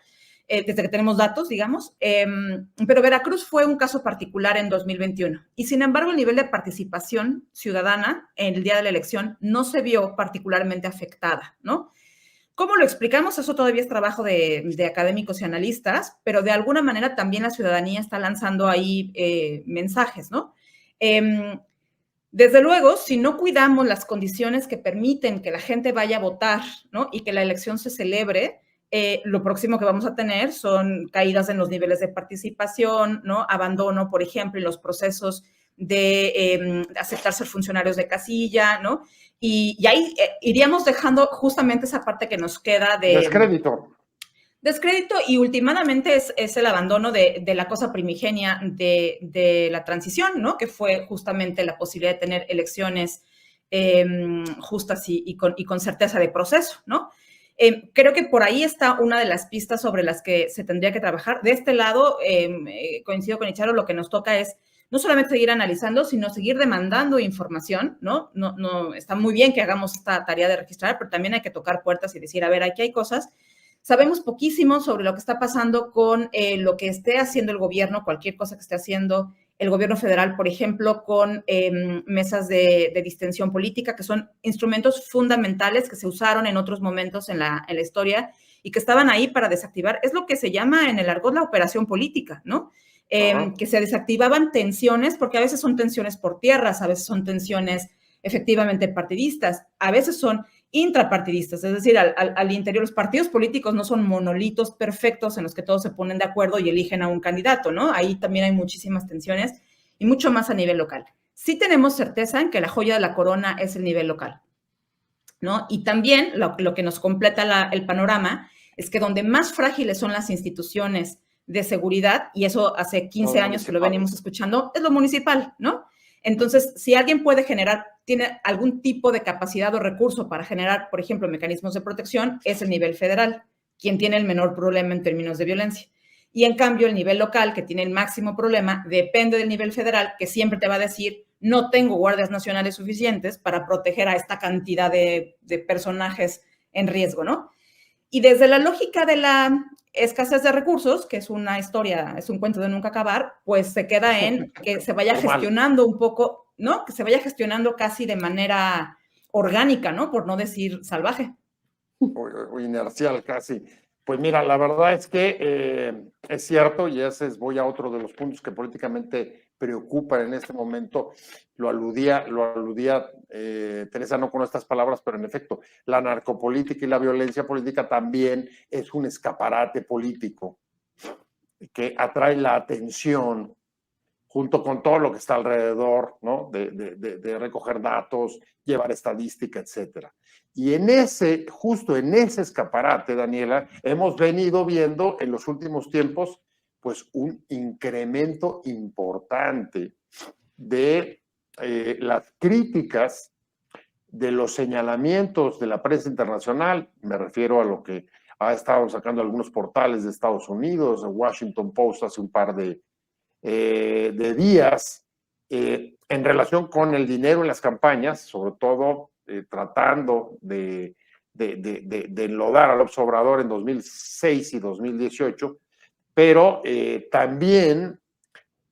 desde que tenemos datos, digamos, pero Veracruz fue un caso particular en 2021 y sin embargo el nivel de participación ciudadana en el día de la elección no se vio particularmente afectada, ¿no? ¿Cómo lo explicamos? Eso todavía es trabajo de académicos y analistas, pero de alguna manera también la ciudadanía está lanzando ahí mensajes, ¿no? Desde luego, si no cuidamos las condiciones que permiten que la gente vaya a votar, ¿no? Y que la elección se celebre, lo próximo que vamos a tener son caídas en los niveles de participación, ¿no? Abandono, por ejemplo, en los procesos de aceptar ser funcionarios de casilla, ¿no? Y ahí iríamos dejando justamente esa parte que nos queda de... Descrédito y últimamente es el abandono de la cosa primigenia de la transición, ¿no? Que fue justamente la posibilidad de tener elecciones justas y con certeza de proceso, ¿no? Creo que por ahí está una de las pistas sobre las que se tendría que trabajar. De este lado, coincido con Icharo, lo que nos toca es no solamente seguir analizando, sino seguir demandando información, ¿no? No está muy bien que hagamos esta tarea de registrar, pero también hay que tocar puertas y decir, a ver, aquí hay cosas. Sabemos poquísimo sobre lo que está pasando con lo que esté haciendo el gobierno, cualquier cosa que esté haciendo el gobierno federal, por ejemplo, con mesas de distensión política, que son instrumentos fundamentales que se usaron en otros momentos en la historia y que estaban ahí para desactivar. Es lo que se llama en el argot la operación política, ¿no? que se desactivaban tensiones, porque a veces son tensiones por tierras, a veces son tensiones efectivamente partidistas, a veces son intrapartidistas, es decir, al interior los partidos políticos no son monolitos perfectos en los que todos se ponen de acuerdo y eligen a un candidato, ¿no? Ahí también hay muchísimas tensiones y mucho más a nivel local. Sí tenemos certeza en que la joya de la corona es el nivel local, ¿no? Y también lo que nos completa el panorama es que donde más frágiles son las instituciones de seguridad, y eso hace 15 años que lo venimos escuchando, es lo municipal, ¿no? Entonces, si alguien puede tiene algún tipo de capacidad o recurso para generar, por ejemplo, mecanismos de protección, es el nivel federal, quien tiene el menor problema en términos de violencia. Y en cambio, el nivel local, que tiene el máximo problema, depende del nivel federal, que siempre te va a decir, no tengo guardias nacionales suficientes para proteger a esta cantidad de personajes en riesgo, ¿no? Y desde la lógica de la escasez de recursos, que es una historia, es un cuento de nunca acabar, pues se queda en que se vaya gestionando un poco, ¿no? Que se vaya gestionando casi de manera orgánica, ¿no? Por no decir salvaje. O inercial casi. Pues mira, la verdad es que es cierto, y voy a otro de los puntos que políticamente preocupan en este momento. Lo aludía Teresa, no con estas palabras, pero en efecto, la narcopolítica y la violencia política también es un escaparate político que atrae la atención junto con todo lo que está alrededor, ¿no? De recoger datos, llevar estadística, etcétera. Y justo en ese escaparate, Daniela, hemos venido viendo en los últimos tiempos, pues, un incremento importante de las críticas, de los señalamientos de la prensa internacional. Me refiero a lo que ha estado sacando algunos portales de Estados Unidos, el Washington Post hace un par de días, en relación con el dinero en las campañas, sobre todo tratando de enlodar al López Obrador en 2006 y 2018, pero también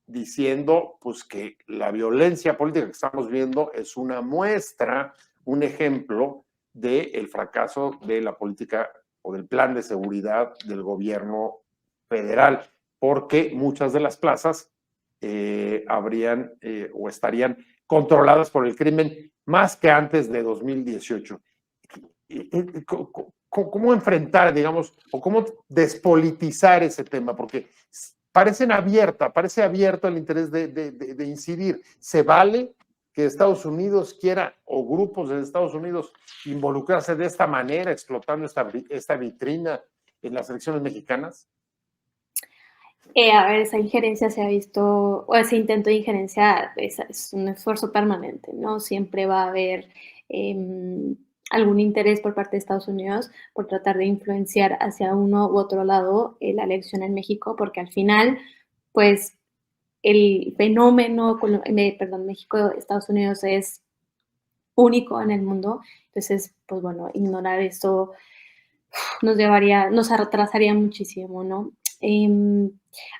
diciendo, pues, que la violencia política que estamos viendo es una muestra, un ejemplo del fracaso de la política o del plan de seguridad del gobierno federal, porque muchas de las plazas habrían o estarían controladas por el crimen más que antes de 2018. ¿Cómo enfrentar, digamos, o cómo despolitizar ese tema? Porque parece abierto el interés de incidir. ¿Se vale que Estados Unidos quiera, o grupos de Estados Unidos, involucrarse de esta manera, explotando esta vitrina en las elecciones mexicanas? A ver, esa injerencia se ha visto, o ese intento de injerencia es un esfuerzo permanente, ¿no? Siempre va a haber algún interés por parte de Estados Unidos por tratar de influenciar hacia uno u otro lado la elección en México, porque al final, pues, el fenómeno, México-Estados Unidos es único en el mundo. Entonces, pues bueno, ignorar esto nos atrasaría muchísimo, ¿no?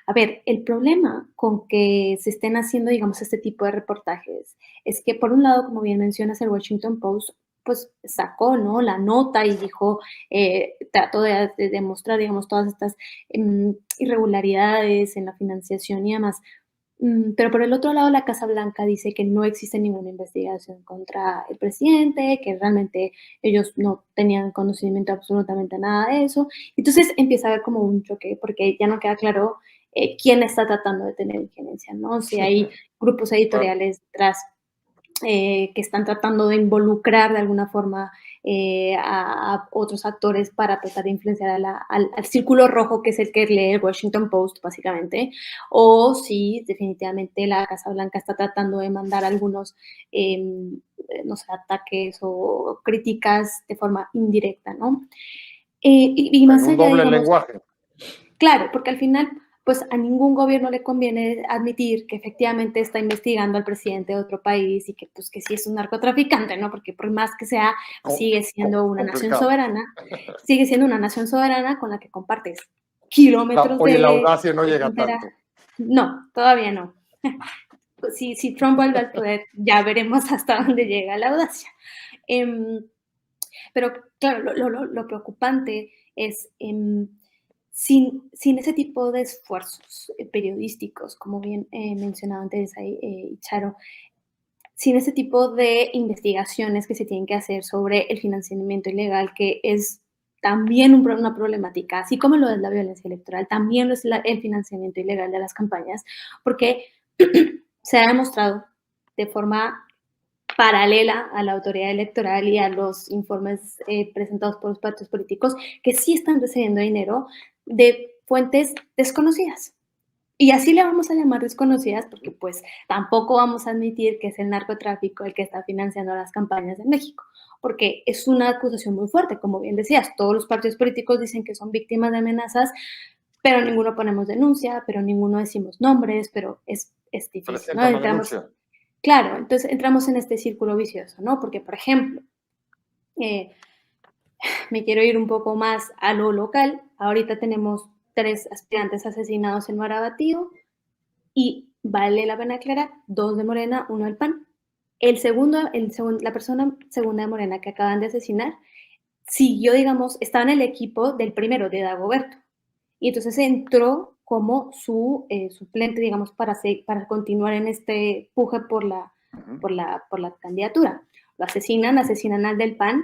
A ver, el problema con que se estén haciendo, digamos, este tipo de reportajes es que, por un lado, como bien mencionas, el Washington Post, pues, sacó, ¿no?, la nota y dijo, trató de demostrar, digamos, todas estas irregularidades en la financiación y demás. Pero por el otro lado, la Casa Blanca dice que no existe ninguna investigación contra el presidente, que realmente ellos no tenían conocimiento absolutamente nada de eso. Entonces empieza a haber como un choque, porque ya no queda claro quién está tratando de tener injerencia, ¿no? Si hay grupos editoriales detrás que están tratando de involucrar de alguna forma a otros actores para tratar de influenciar al círculo rojo, que es el que lee el Washington Post, básicamente, o si definitivamente la Casa Blanca está tratando de mandar algunos, no sé, ataques o críticas de forma indirecta, ¿no? Y más allá, un doble digamos, lenguaje. Claro, porque al final, pues a ningún gobierno le conviene admitir que efectivamente está investigando al presidente de otro país y que, pues, que sí es un narcotraficante, ¿no? Porque por más que sea, sigue siendo una nación soberana, con la que compartes kilómetros Oye, de la audacia no llega frontera. tanto. No, todavía no. Si Trump vuelve al poder, ya veremos hasta dónde llega la audacia. Pero claro, lo preocupante es sin ese tipo de esfuerzos periodísticos, como bien mencionaba antes Charo, sin ese tipo de investigaciones que se tienen que hacer sobre el financiamiento ilegal, que es también una problemática, así como lo de la violencia electoral, también es el financiamiento ilegal de las campañas, porque se ha demostrado de forma paralela a la autoridad electoral y a los informes presentados por los partidos políticos, que sí están recibiendo dinero de fuentes desconocidas. Y así le vamos a llamar desconocidas porque pues tampoco vamos a admitir que es el narcotráfico el que está financiando las campañas de México, porque es una acusación muy fuerte, como bien decías, todos los partidos políticos dicen que son víctimas de amenazas, pero ninguno ponemos denuncia, pero ninguno decimos nombres, pero es difícil, ¿no? Claro, entonces entramos en este círculo vicioso, ¿no? Porque, por ejemplo, me quiero ir un poco más a lo local. Ahorita tenemos 3 aspirantes asesinados en Marabatío y vale la pena aclarar, 2 de Morena, 1 del PAN. La persona segunda de Morena que acaban de asesinar siguió, digamos, estaba en el equipo del primero, de Dagoberto. Y entonces entró como su suplente, digamos, para continuar en este puje por la candidatura. Lo asesinan al del PAN.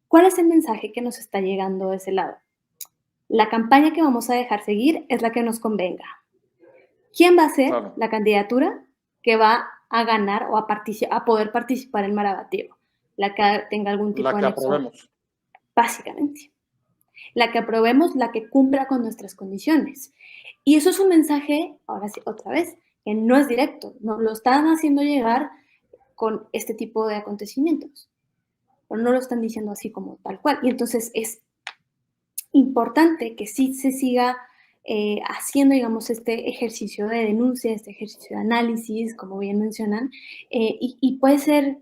¿Cuál es el mensaje que nos está llegando de ese lado? La campaña que vamos a dejar seguir es la que nos convenga. ¿Quién va a ser la candidatura que va a ganar o a poder participar en Marabatío? La que tenga algún tipo de nexo. La que aprobemos. Básicamente. La que aprobemos, la que cumpla con nuestras condiciones. Y eso es un mensaje, ahora sí, otra vez, que no es directo. Nos lo están haciendo llegar con este tipo de acontecimientos. Pero no lo están diciendo así como tal cual. Y entonces es importante que sí se siga haciendo, digamos, este ejercicio de denuncia, este ejercicio de análisis, como bien mencionan, y puede ser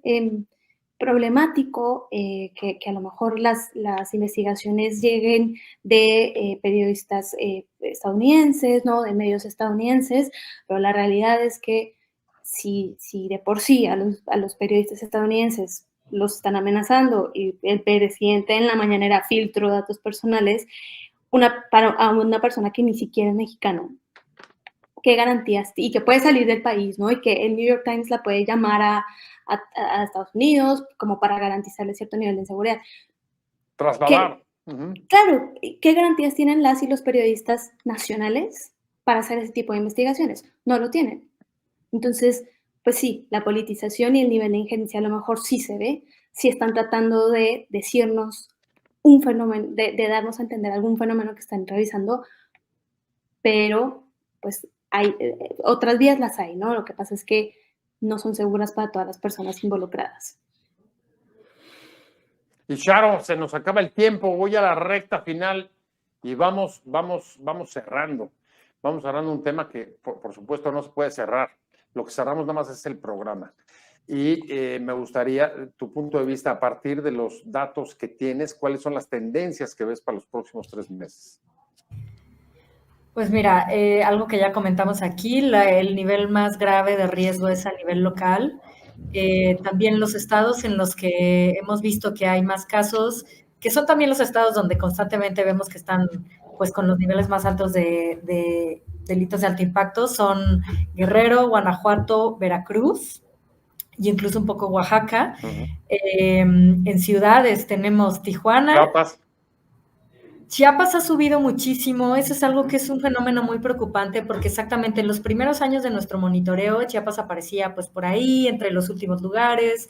problemático que a lo mejor las investigaciones lleguen de periodistas estadounidenses, ¿no? De medios estadounidenses, pero la realidad es que si de por sí a los periodistas estadounidenses los están amenazando y el presidente en la mañanera filtró datos personales a una persona que ni siquiera es mexicano, ¿qué garantías? Y que puede salir del país, ¿no? Y que el New York Times la puede llamar a Estados Unidos como para garantizarle cierto nivel de seguridad. Trasladar. Claro, ¿qué garantías tienen las y los periodistas nacionales para hacer ese tipo de investigaciones? No lo tienen. Entonces, pues sí, la politización y el nivel de injerencia a lo mejor sí se ve, sí están tratando de decirnos un fenómeno, de darnos a entender algún fenómeno que están revisando, pero pues hay otras vías las hay, ¿no? Lo que pasa es que no son seguras para todas las personas involucradas. Y Charo, se nos acaba el tiempo, voy a la recta final y vamos cerrando. Vamos cerrando un tema que, por supuesto, no se puede cerrar. Lo que cerramos nada más es el programa. Y me gustaría tu punto de vista a partir de los datos que tienes, ¿cuáles son las tendencias que ves para los próximos 3 meses? Pues mira, algo que ya comentamos aquí, el nivel más grave de riesgo es a nivel local. También los estados en los que hemos visto que hay más casos, que son también los estados donde constantemente vemos que están pues con los niveles más altos de delitos de alto impacto, son Guerrero, Guanajuato, Veracruz y incluso un poco Oaxaca. En ciudades tenemos Tijuana. Chiapas ha subido muchísimo, eso es algo que es un fenómeno muy preocupante porque exactamente en los primeros años de nuestro monitoreo Chiapas aparecía pues por ahí, entre los últimos lugares,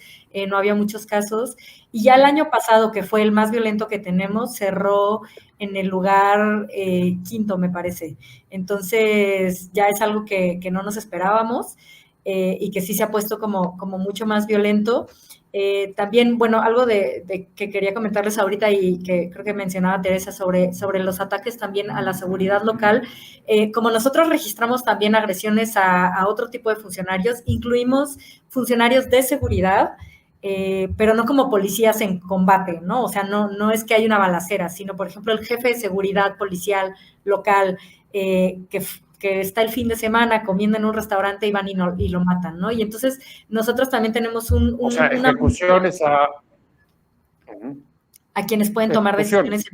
no había muchos casos, y ya el año pasado, que fue el más violento que tenemos, cerró en el lugar 5º, me parece. Entonces ya es algo que no nos esperábamos y que sí se ha puesto como mucho más violento. También, bueno, algo que quería comentarles ahorita y que creo que mencionaba Teresa sobre los ataques también a la seguridad local, como nosotros registramos también agresiones a otro tipo de funcionarios, incluimos funcionarios de seguridad, pero no como policías en combate, ¿no? O sea, no es que hay una balacera, sino, por ejemplo, el jefe de seguridad policial local que está el fin de semana comiendo en un restaurante y van y lo matan, ¿no? Y entonces nosotros también tenemos ejecuciones a quienes pueden tomar decisiones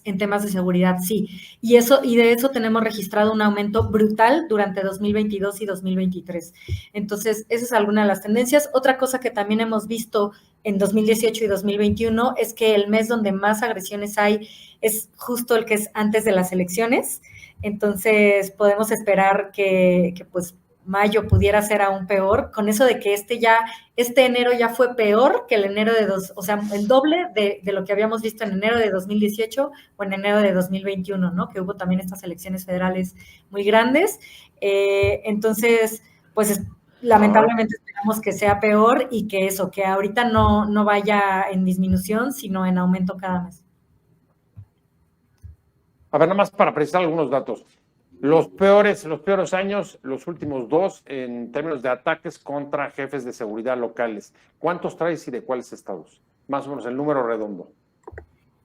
en temas de seguridad, sí. Y de eso tenemos registrado un aumento brutal durante 2022 y 2023. Entonces, esa es alguna de las tendencias. Otra cosa que también hemos visto en 2018 y 2021 es que el mes donde más agresiones hay es justo el que es antes de las elecciones. Entonces, podemos esperar que pues mayo pudiera ser aún peor, con eso de que este enero ya fue peor que el enero o sea, el doble de lo que habíamos visto en enero de 2018 o en enero de 2021, ¿no? Que hubo también estas elecciones federales muy grandes. Entonces, pues lamentablemente esperamos que sea peor y que ahorita no vaya en disminución, sino en aumento cada mes. A ver, nada más para precisar algunos datos. Los peores años, los últimos 2, en términos de ataques contra jefes de seguridad locales. ¿Cuántos traes y de cuáles estados? Más o menos el número redondo.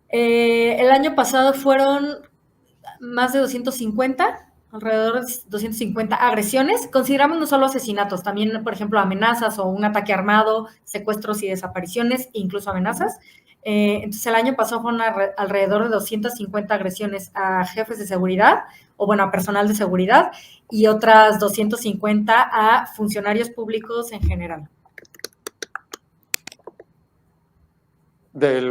El año pasado fueron más de 250, alrededor de 250 agresiones. Consideramos no solo asesinatos, también, por ejemplo, amenazas o un ataque armado, secuestros y desapariciones, incluso amenazas. Entonces, el año pasado fueron alrededor de 250 agresiones a jefes de seguridad, o bueno, a personal de seguridad, y otras 250 a funcionarios públicos en general. De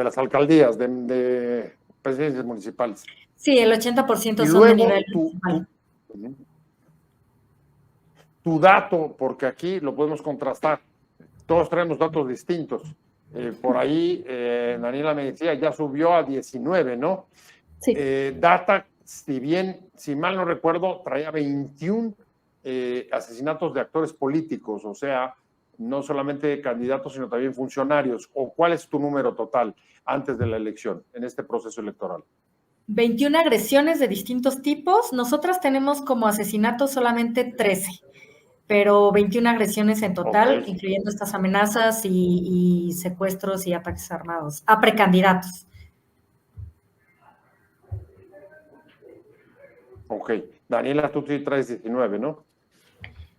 las alcaldías, de presidencias municipales. Sí, el 80% son de nivel municipal. Tu dato, porque aquí lo podemos contrastar. Todos traemos datos distintos. Por ahí, Daniela me decía, ya subió a 19, ¿no? Sí. Data, si mal no recuerdo, traía 21 asesinatos de actores políticos, o sea, no solamente candidatos, sino también funcionarios. ¿O cuál es tu número total antes de la elección, en este proceso electoral? 21 agresiones de distintos tipos. Nosotras tenemos como asesinatos solamente 13, pero 21 agresiones en total, okay, incluyendo estas amenazas y secuestros y ataques armados a precandidatos. Ok. Daniela, tú sí traes 19, ¿no?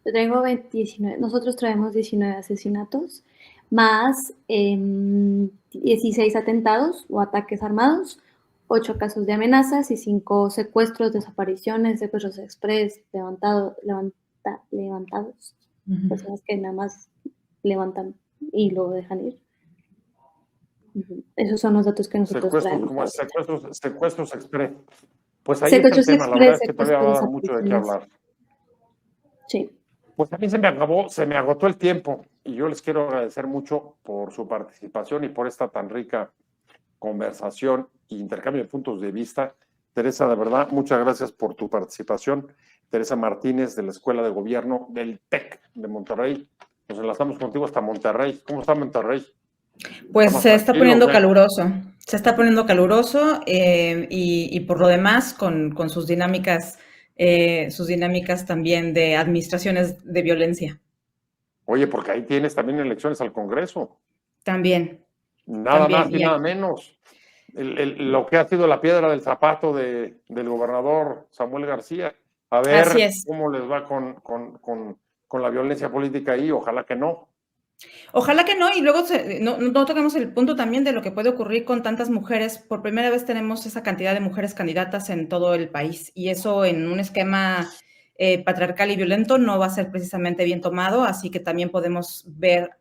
Yo traigo 19. Nosotros traemos 19 asesinatos, más 16 atentados o ataques armados, 8 casos de amenazas y 5 secuestros, desapariciones, secuestros express, levantados. Personas que nada más levantan y lo dejan ir. Esos son los datos que nosotros traemos. Como secuestros express. Pues ahí está el tema, la verdad es que todavía va a dar mucho de qué hablar. Sí. Pues a mí se me agotó el tiempo y yo les quiero agradecer mucho por su participación y por esta tan rica conversación e intercambio de puntos de vista. Teresa, de verdad, muchas gracias por tu participación. Teresa Martínez, de la Escuela de Gobierno del TEC de Monterrey. Nos enlazamos contigo hasta Monterrey. ¿Cómo está Monterrey? Pues se está poniendo caluroso. Se está poniendo caluroso y por lo demás con sus dinámicas también de administraciones de violencia. Oye, porque ahí tienes también elecciones al Congreso. También. Nada más y nada menos. Lo que ha sido la piedra del zapato del gobernador Samuel García. A ver cómo les va con la violencia política ahí. Ojalá que no. Ojalá que no, y luego no toquemos el punto también de lo que puede ocurrir con tantas mujeres. Por primera vez tenemos esa cantidad de mujeres candidatas en todo el país, y eso en un esquema patriarcal y violento no va a ser precisamente bien tomado, así que también podemos ver,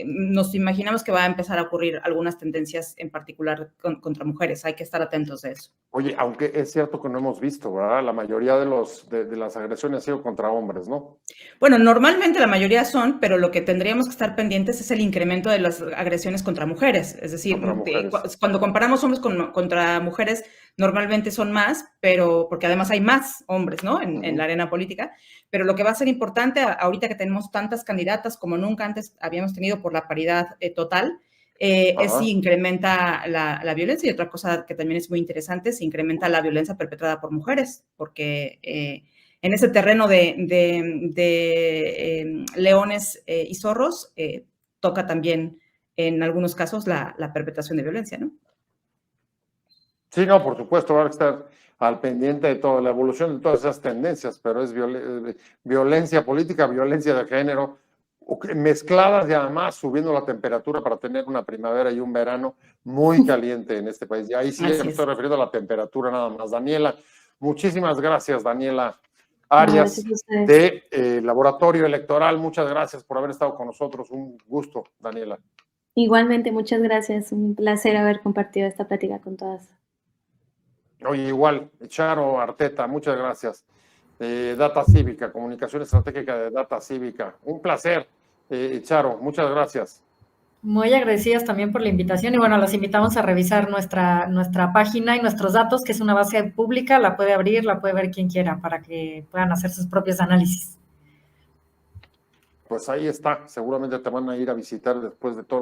nos imaginamos que va a empezar a ocurrir algunas tendencias en particular contra mujeres. Hay que estar atentos de eso. Oye, aunque es cierto que no hemos visto, ¿verdad? La mayoría de las agresiones han sido contra hombres, ¿no? Bueno, normalmente la mayoría son, pero lo que tendríamos que estar pendientes es el incremento de las agresiones contra mujeres. Es decir, cuando comparamos hombres contra mujeres, normalmente son más, pero porque además hay más hombres, ¿no? En la arena política. Pero lo que va a ser importante ahorita que tenemos tantas candidatas como nunca antes habíamos tenido por la paridad total, es si incrementa la violencia. Y otra cosa que también es muy interesante, si incrementa la violencia perpetrada por mujeres, porque en ese terreno de leones y zorros toca también en algunos casos la perpetración de violencia, ¿no? Sí, no, por supuesto, va a estar al pendiente de toda la evolución de todas esas tendencias, pero es violencia política, violencia de género, mezcladas y además subiendo la temperatura para tener una primavera y un verano muy caliente en este país. Y ahí sí me estoy refiriendo a la temperatura nada más. Daniela, muchísimas gracias, Daniela Arias, de Laboratorio Electoral. Muchas gracias por haber estado con nosotros. Un gusto, Daniela. Igualmente, muchas gracias. Un placer haber compartido esta plática con todas. Oye, igual, Charo Arteta, muchas gracias. Data Cívica, Comunicación Estratégica de Data Cívica. Un placer, Charo, muchas gracias. Muy agradecidas también por la invitación y bueno, los invitamos a revisar nuestra página y nuestros datos, que es una base pública, la puede abrir, la puede ver quien quiera para que puedan hacer sus propios análisis. Pues ahí está, seguramente te van a ir a visitar después de todo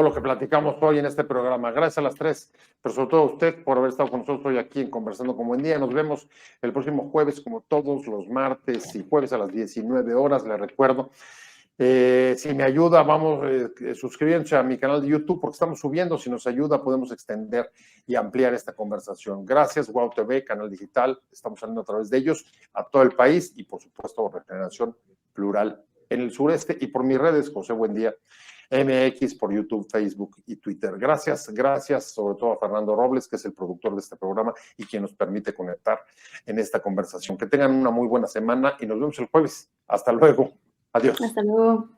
lo que platicamos hoy en este programa. Gracias a las tres, pero sobre todo a usted por haber estado con nosotros hoy aquí en Conversando con Buen Día. Nos vemos el próximo jueves, como todos los martes y jueves a las 19 horas, les recuerdo. Si me ayuda, vamos suscribiéndose a mi canal de YouTube porque estamos subiendo. Si nos ayuda, podemos extender y ampliar esta conversación. Gracias, Wow TV, canal digital. Estamos saliendo a través de ellos a todo el país y, por supuesto, Regeneración Plural en el sureste y por mis redes, José Buendía MX, por YouTube, Facebook y Twitter. Gracias sobre todo a Fernando Robles, que es el productor de este programa y quien nos permite conectar en esta conversación. Que tengan una muy buena semana y nos vemos el jueves. Hasta luego. Adiós. Hasta luego.